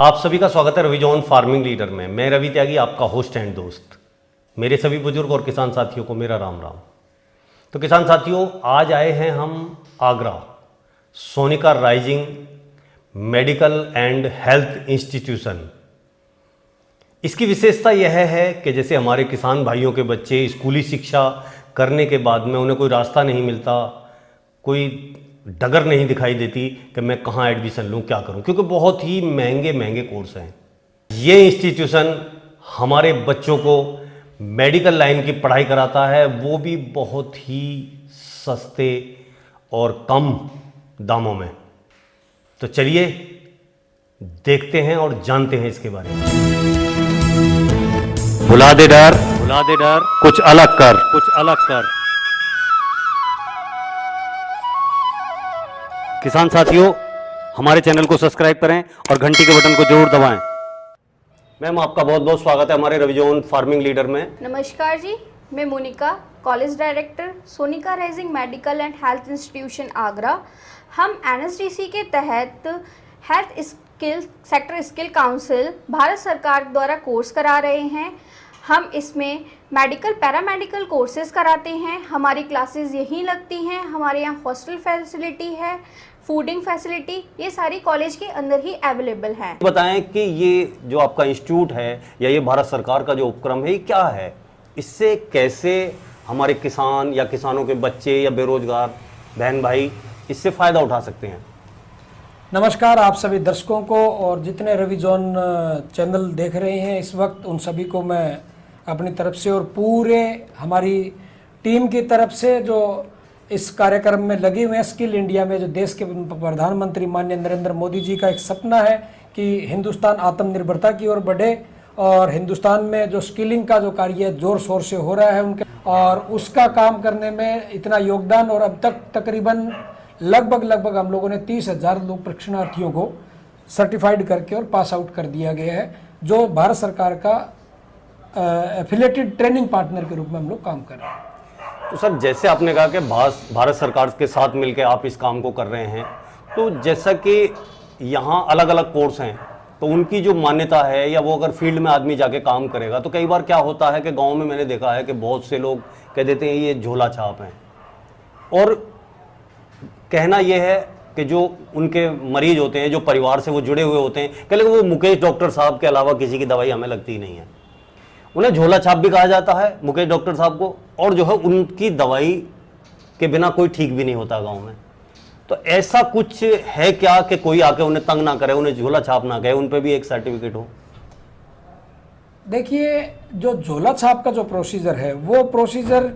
आप सभी का स्वागत है रवि जॉन फार्मिंग लीडर में। मैं रवि त्यागी, आपका होस्ट एंड दोस्त। मेरे सभी बुजुर्ग और किसान साथियों को मेरा राम राम। तो किसान साथियों, आज आए हैं हम Agra Sonika rising medical and health institution. इसकी विशेषता यह है कि जैसे हमारे किसान भाइयों के बच्चे स्कूली शिक्षा करने के बाद में उन्हें कोई रास्ता नहीं मिलता, कोई डगर नहीं दिखाई देती कि मैं कहाँ एडमिशन लूँ, क्या करूँ, क्योंकि बहुत ही महंगे महंगे कोर्स हैं। ये इंस्टीट्यूशन हमारे बच्चों को मेडिकल लाइन की पढ़ाई कराता है, वो भी बहुत ही सस्ते और कम दामों में। तो चलिए देखते हैं और जानते हैं इसके बारे में। भुला दे डर, कुछ अलग कर। किसान साथियों, हमारे चैनल को सब्सक्राइब करें और घंटी के बटन को जरूर दबाएं। मैम, आपका बहुत बहुत स्वागत है हमारे रवि जॉन फार्मिंग लीडर में। नमस्कार जी, मैं Monika, college director Sonika rising medical and health institution Agra. हम एनएसडीसी के तहत health skill sector skill council Bharat सरकार द्वारा कोर्स करा रहे हैं। हम इसमें मेडिकल पैरामेडिकल कोर्सेज कराते हैं। हमारी क्लासेस यहीं लगती हैं। हमारे यहाँ हॉस्टल फैसिलिटी है, फूडिंग फैसिलिटी, ये सारी कॉलेज के अंदर ही अवेलेबल है। बताएं कि ये जो आपका इंस्टीट्यूट है या ये भारत सरकार का जो उपक्रम है, ये क्या है? इससे कैसे हमारे किसान या किसानों के बच्चे या बेरोजगार बहन भाई इससे फ़ायदा उठा सकते हैं? नमस्कार आप सभी दर्शकों को, और जितने रवि जॉन चैनल देख रहे हैं इस वक्त, उन सभी को मैं अपनी तरफ से और पूरे हमारी टीम की तरफ से जो इस कार्यक्रम में लगे हुए हैं स्किल इंडिया में, जो देश के प्रधानमंत्री माननीय नरेंद्र मोदी जी का एक सपना है कि हिंदुस्तान आत्मनिर्भरता की ओर बढ़े, और हिंदुस्तान में जो स्किलिंग का जो कार्य जोर शोर से हो रहा है उनके, और उसका काम करने में इतना योगदान, और अब तक तकरीबन लगभग हम लोगों ने 30,000 लोग प्रशिक्षणार्थियों को सर्टिफाइड करके और पास आउट कर दिया गया है, जो भारत सरकार का एफिलिएटेड ट्रेनिंग पार्टनर के रूप में हम लोग काम कर रहे हैं। तो सर, जैसे आपने कहा कि भारत सरकार के साथ मिलकर आप इस काम को कर रहे हैं, तो जैसा कि यहाँ अलग अलग कोर्स हैं, तो उनकी जो मान्यता है, या वो अगर फील्ड में आदमी जाके काम करेगा, तो कई बार क्या होता है कि गांव में मैंने देखा है कि बहुत से लोग कह देते हैं ये झोला छाप हैं, और कहना यह है कि जो उनके मरीज होते हैं, जो परिवार से वो जुड़े हुए होते हैं, कह लेकिन वो मुकेश डॉक्टर साहब के अलावा किसी की दवाई हमें लगती ही नहीं है। उन्हें झोला छाप भी कहा जाता है मुकेश डॉक्टर साहब को, और जो है उनकी दवाई के बिना कोई ठीक भी नहीं होता गांव में। तो ऐसा कुछ है क्या कि कोई आके उन्हें तंग ना करे, उन्हें झोला छाप ना कहे, उन पे भी एक सर्टिफिकेट हो? देखिए, जो झोला छाप का जो प्रोसीजर है, वो प्रोसीजर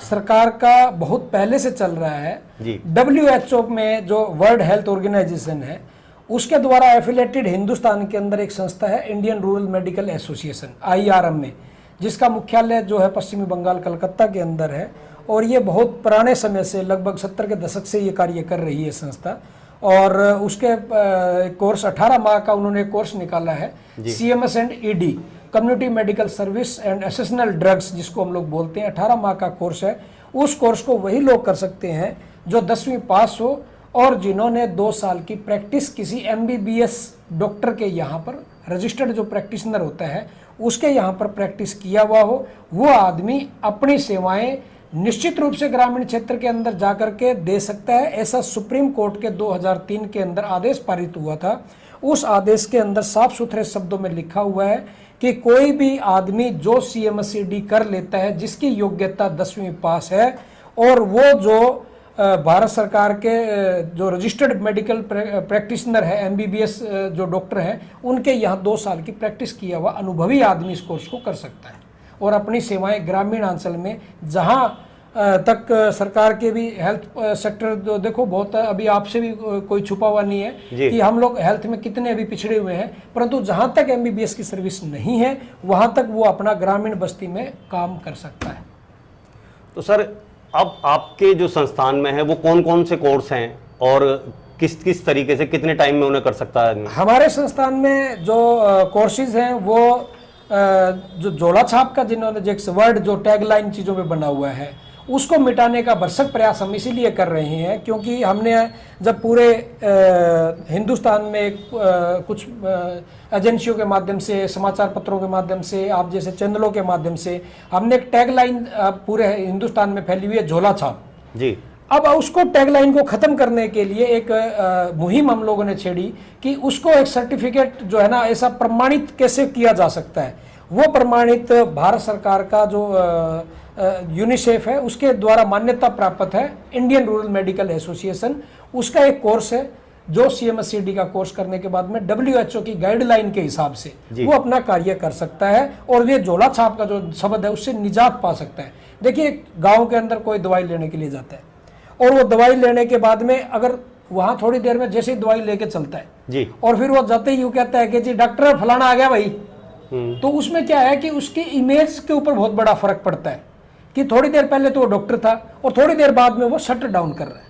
सरकार का बहुत पहले से चल रहा है जी। WHO में जो वर्ल्ड हेल्थ ऑर्गेनाइजेशन है, उसके द्वारा एफिलेटेड हिंदुस्तान के अंदर एक संस्था है Indian rural medical association IRM में, जिसका मुख्यालय जो है पश्चिमी बंगाल कलकत्ता के अंदर है, और ये बहुत पुराने समय से लगभग 70 के दशक से ये कार्य कर रही है संस्था। और उसके कोर्स 18 माह का उन्होंने कोर्स निकाला है, CMS and ED community medical service and essential drugs, जिसको हम लोग बोलते हैं। 18 माह का कोर्स है। उस कोर्स को वही लोग कर सकते हैं जो 10वीं पास हो और जिन्होंने 2 साल की प्रैक्टिस किसी MBBS डॉक्टर के यहाँ पर, रजिस्टर्ड जो प्रैक्टिशनर होता है उसके यहाँ पर प्रैक्टिस किया हुआ हो। वो आदमी अपनी सेवाएं निश्चित रूप से ग्रामीण क्षेत्र के अंदर जाकर के दे सकता है। ऐसा सुप्रीम कोर्ट के 2003 के अंदर आदेश पारित हुआ था। उस आदेश के अंदर साफ सुथरे शब्दों में लिखा हुआ है कि कोई भी आदमी जो CMS ED कर लेता है, जिसकी योग्यता 10वीं पास है, और वो जो भारत सरकार के जो रजिस्टर्ड मेडिकल प्रैक्टिशनर है, MBBS जो डॉक्टर हैं, उनके यहाँ 2 साल की प्रैक्टिस किया हुआ अनुभवी आदमी इस कोर्स को कर सकता है, और अपनी सेवाएं ग्रामीण अंचल में जहाँ तक सरकार के भी हेल्थ सेक्टर, जो देखो बहुत अभी आपसे भी कोई छुपा हुआ नहीं है कि हम लोग हेल्थ में कितने अभी पिछड़े हुए हैं, परंतु जहाँ तक MBBS की सर्विस नहीं है वहाँ तक वो अपना ग्रामीण बस्ती में काम कर सकता है। तो सर, अब आपके जो संस्थान में है वो कौन कौन से कोर्स हैं, और किस किस तरीके से कितने टाइम में उन्हें कर सकता है? हमारे संस्थान में जो कोर्सेज हैं वो जो झोला छाप का, जिन्होंने जो वर्ड जो टैगलाइन चीज़ों में बना हुआ है, उसको मिटाने का भरसक प्रयास हम इसीलिए कर रहे हैं क्योंकि हमने जब पूरे हिंदुस्तान में कुछ एजेंसियों के माध्यम से, समाचार पत्रों के माध्यम से, आप जैसे चैनलों के माध्यम से हमने एक टैगलाइन पूरे हिंदुस्तान में फैली हुई है, झोला छाप जी। अब उसको टैगलाइन को खत्म करने के लिए एक मुहिम हम लोगों ने छेड़ी कि उसको एक सर्टिफिकेट जो है ना ऐसा प्रमाणित कैसे किया जा सकता है। वो प्रमाणित भारत सरकार का जो यूनिसेफ है उसके द्वारा मान्यता प्राप्त है, इंडियन रूरल मेडिकल एसोसिएशन, उसका एक कोर्स है जो CMSCD का कोर्स करने के बाद में WHO की गाइडलाइन के हिसाब से वो अपना कार्य कर सकता है और ये झोला छाप का जो शब्द है उससे निजात पा सकता है। देखिए गांव के अंदर कोई दवाई लेने के लिए जाता है और वो दवाई लेने के बाद में अगर वहां थोड़ी देर में जैसे ही दवाई लेके चलता है जी, और फिर वो जाते ही वो कहता है कि जी डॉक्टर फलाना आ गया भाई, तो उसमें क्या है कि उसकी इमेज के ऊपर बहुत बड़ा फर्क पड़ता है कि थोड़ी देर पहले तो वो डॉक्टर था और थोड़ी देर बाद में वो शट डाउन कर रहा है।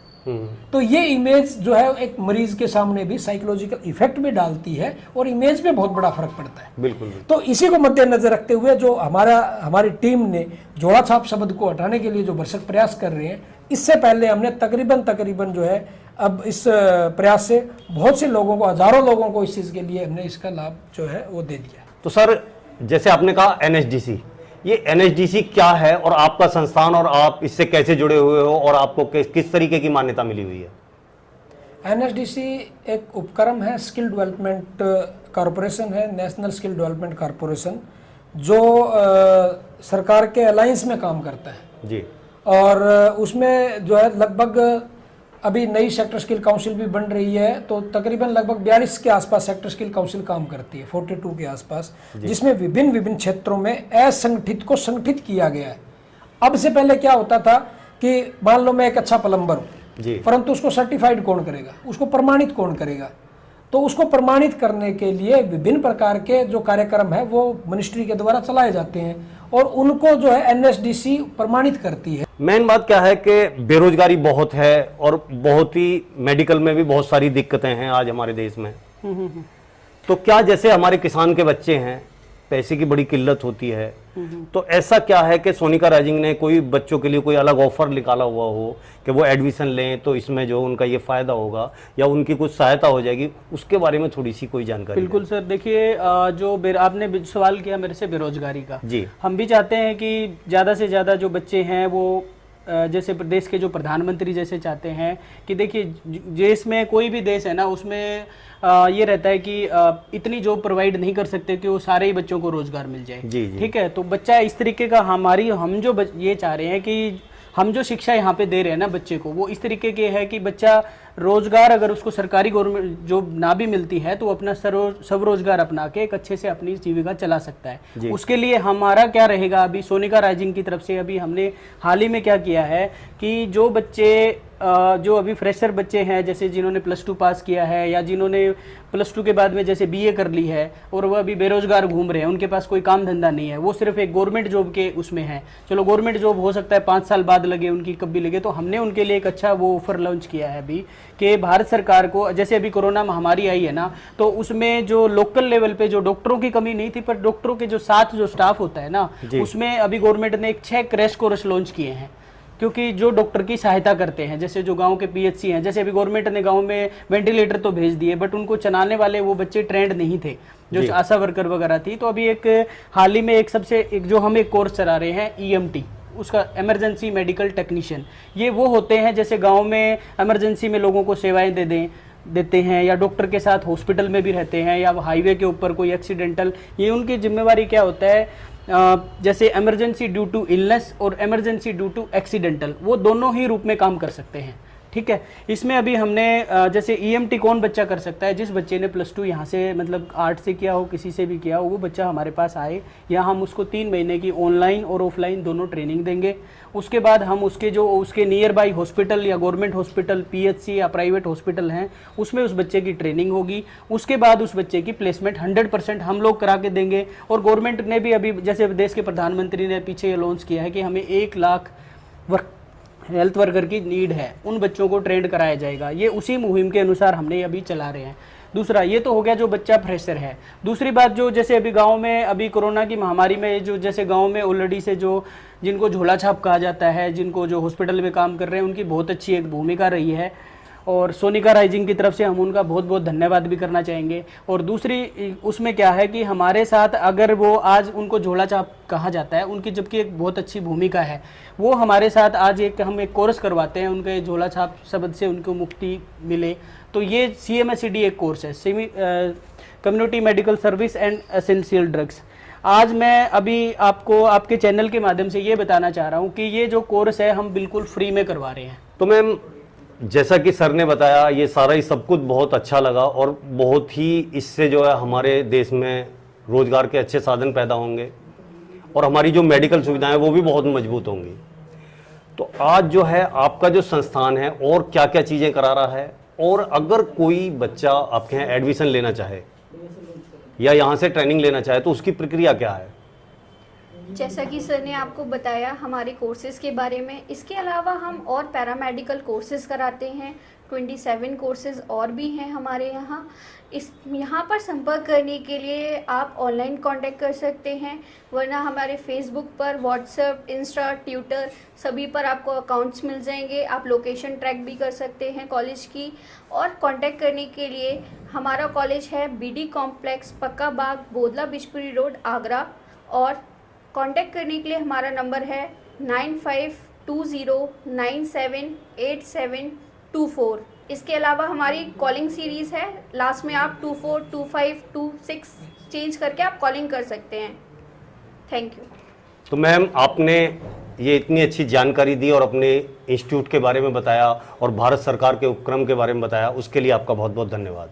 तो ये इमेज जो है एक मरीज के सामने भी साइकोलॉजिकल इफेक्ट भी डालती है और इमेज पे बहुत बड़ा फर्क पड़ता है। बिल्कुल। तो इसी को मद्देनजर रखते हुए जो हमारी टीम ने झोला छाप शब्द को हटाने के लिए जो भरसक प्रयास कर रहे हैं, इससे पहले हमने तकरीबन जो है अब इस प्रयास से बहुत से लोगों को, हजारों लोगों को इस चीज़ के लिए हमने इसका लाभ जो है वो दे दिया। तो सर जैसे आपने कहा NSDC, ये NSDC क्या है और आपका संस्थान और आप इससे कैसे जुड़े हुए हो और आपको किस तरीके की मान्यता मिली हुई है? NSDC एक उपक्रम है, स्किल डेवलपमेंट कॉरपोरेशन है, नेशनल स्किल डेवलपमेंट कॉरपोरेशन, जो सरकार के अलायंस में काम करता है जी। और उसमें जो है लगभग अभी नई सेक्टर स्किल काउंसिल भी बन रही है, तो तकरीबन लगभग 42 के आसपास सेक्टर स्किल काउंसिल काम करती है, 42 के आसपास, जिसमें विभिन्न क्षेत्रों में असंगठित को संगठित किया गया है। अब से पहले क्या होता था कि मान लो मैं एक अच्छा प्लम्बर हूँ, परंतु उसको सर्टिफाइड कौन करेगा, उसको प्रमाणित कौन करेगा? तो उसको प्रमाणित करने के लिए विभिन्न प्रकार के जो कार्यक्रम है वो मिनिस्ट्री के द्वारा चलाए जाते हैं और उनको जो है NSDC प्रमाणित करती है। मेन बात क्या है कि बेरोजगारी बहुत है और बहुत ही मेडिकल में भी बहुत सारी दिक्कतें हैं आज हमारे देश में। तो क्या जैसे हमारे किसान के बच्चे हैं, पैसे की बड़ी किल्लत होती है, तो ऐसा क्या है कि सोनिका राइजिंग ने कोई बच्चों के लिए कोई अलग ऑफर निकाला हुआ हो कि वो एडमिशन लें तो इसमें जो उनका ये फायदा होगा या उनकी कुछ सहायता हो जाएगी, उसके बारे में थोड़ी सी कोई जानकारी? बिल्कुल सर, देखिए जो आपने सवाल किया मेरे से बेरोजगारी का, जी, हम भी चाहते हैं कि ज़्यादा से ज़्यादा जो बच्चे हैं वो जैसे देश के जो प्रधानमंत्री जैसे चाहते हैं कि देखिए देश में कोई भी देश है ना, उसमें ये रहता है कि इतनी जॉब प्रोवाइड नहीं कर सकते कि वो सारे ही बच्चों को रोजगार मिल जाए। जी। ठीक है, तो बच्चा इस तरीके का हम जो ये चाह रहे हैं कि हम जो शिक्षा यहाँ पे दे रहे हैं ना बच्चे को, वो इस तरीके के है कि बच्चा रोजगार अगर उसको सरकारी गवर्नमेंट जॉब ना भी मिलती है तो अपना स्वरोजगार अपना के एक अच्छे से अपनी जीविका चला सकता है। उसके लिए हमारा क्या रहेगा, अभी सोनिका राइजिंग की तरफ से अभी हमने हाल ही में क्या किया है कि जो बच्चे जो अभी फ्रेशर बच्चे हैं, जैसे जिन्होंने +2 पास किया है या जिन्होंने +2 के बाद में जैसे BA कर ली है और वह अभी बेरोजगार घूम रहे हैं, उनके पास कोई काम धंधा नहीं है, वो सिर्फ एक गवर्नमेंट जॉब के उसमें है, चलो गवर्नमेंट जॉब हो सकता है 5 साल बाद लगे उनकी, कब भी लगे, तो हमने उनके लिए एक अच्छा वो ऑफर लॉन्च किया है अभी कि भारत सरकार को, जैसे अभी कोरोना महामारी आई है ना, तो उसमें जो लोकल लेवल पे जो डॉक्टरों की कमी नहीं थी, पर डॉक्टरों के जो साथ जो स्टाफ होता है ना, उसमें अभी गवर्नमेंट ने एक 6 क्रैश कोर्स लॉन्च किए हैं, क्योंकि जो डॉक्टर की सहायता करते हैं, जैसे जो गांव के PHC हैं, जैसे अभी गवर्नमेंट ने गांव में वेंटिलेटर तो भेज दिए, बट उनको चलाने वाले वो बच्चे ट्रेंड नहीं थे, जो आशा वर्कर वगैरह थी। तो अभी एक हाल ही में एक जो हम एक कोर्स चला रहे हैं EMT, उसका इमरजेंसी मेडिकल टेक्नीशियन, ये वो होते हैं जैसे गाँव में इमरजेंसी में लोगों को सेवाएँ देते हैं या डॉक्टर के साथ हॉस्पिटल में भी रहते हैं या हाईवे के ऊपर कोई एक्सीडेंटल, ये उनकी जिम्मेवारी क्या होता है, जैसे इमरजेंसी ड्यू टू इलनेस और इमरजेंसी ड्यू टू एक्सीडेंटल, वो दोनों ही रूप में काम कर सकते हैं। ठीक है, इसमें अभी हमने जैसे EMT कौन बच्चा कर सकता है, जिस बच्चे ने +2 यहाँ से मतलब आर्ट से किया हो, किसी से भी किया हो, वो बच्चा हमारे पास आए, या हम उसको 3 महीने की ऑनलाइन और ऑफलाइन दोनों ट्रेनिंग देंगे। उसके बाद हम उसके नियर बाई हॉस्पिटल या गवर्नमेंट हॉस्पिटल, PHC या प्राइवेट हॉस्पिटल हैं, उसमें उस बच्चे की ट्रेनिंग होगी। उसके बाद उस बच्चे की प्लेसमेंट 100% हम लोग करा के देंगे। और गवर्नमेंट ने भी अभी जैसे देश के प्रधानमंत्री ने पीछे ये लॉन्च किया है कि हमें 1 लाख हेल्थ वर्कर की नीड है, उन बच्चों को ट्रेंड कराया जाएगा। ये उसी मुहिम के अनुसार हमने अभी चला रहे हैं। दूसरा ये तो हो गया जो बच्चा फ्रेशर है। दूसरी बात जो जैसे अभी गांव में अभी कोरोना की महामारी में जो जैसे गांव में ऑलरेडी से जो जिनको झोला छाप कहा जाता है, जिनको जो हॉस्पिटल में काम कर रहे हैं, उनकी बहुत अच्छी एक भूमिका रही है और सोनिका राइजिंग की तरफ से हम उनका बहुत बहुत धन्यवाद भी करना चाहेंगे। और दूसरी उसमें क्या है कि हमारे साथ अगर वो आज उनको झोला छाप कहा जाता है, उनकी जबकि एक बहुत अच्छी भूमिका है, वो हमारे साथ आज हम एक कोर्स करवाते हैं उनके झोला छाप शब्द से उनको मुक्ति मिले। तो ये CMSED एक कोर्स है, community medical service and essential drugs. आज मैं अभी आपको आपके चैनल के माध्यम से ये बताना चाह रहा हूँ कि ये जो कोर्स है हम बिल्कुल फ्री में करवा रहे हैं। तो मैम जैसा कि सर ने बताया, ये सारा ही सब कुछ बहुत अच्छा लगा और बहुत ही इससे जो है हमारे देश में रोजगार के अच्छे साधन पैदा होंगे और हमारी जो मेडिकल सुविधाएं वो भी बहुत मजबूत होंगी। तो आज जो है आपका जो संस्थान है और क्या क्या चीज़ें करा रहा है, और अगर कोई बच्चा आपके यहाँ एडमिशन लेना चाहे या यहाँ से ट्रेनिंग लेना चाहे तो उसकी प्रक्रिया क्या है? जैसा कि सर ने आपको बताया हमारे कोर्सेज के बारे में, इसके अलावा हम और पैरामेडिकल कोर्सेज कराते हैं। 27 कोर्सेज और भी हैं हमारे यहाँ पर संपर्क करने के लिए आप ऑनलाइन कांटेक्ट कर सकते हैं, वरना हमारे फेसबुक पर, व्हाट्सएप, इंस्टा, ट्विटर सभी पर आपको अकाउंट्स मिल जाएंगे। आप लोकेशन ट्रैक भी कर सकते हैं कॉलेज की। और कांटेक्ट करने के लिए हमारा कॉलेज है BD कॉम्प्लेक्स, पक्का बाग, बोदला बिशपुरी रोड, आगरा। और कांटेक्ट करने के लिए हमारा नंबर है 9520978724। इसके अलावा हमारी कॉलिंग सीरीज़ है, लास्ट में आप 24, 25, 26 चेंज करके आप कॉलिंग कर सकते हैं। Thank you. तो मैम आपने ये इतनी अच्छी जानकारी दी और अपने इंस्टीट्यूट के बारे में बताया और भारत सरकार के उपक्रम के बारे में बताया, उसके लिए आपका बहुत बहुत धन्यवाद।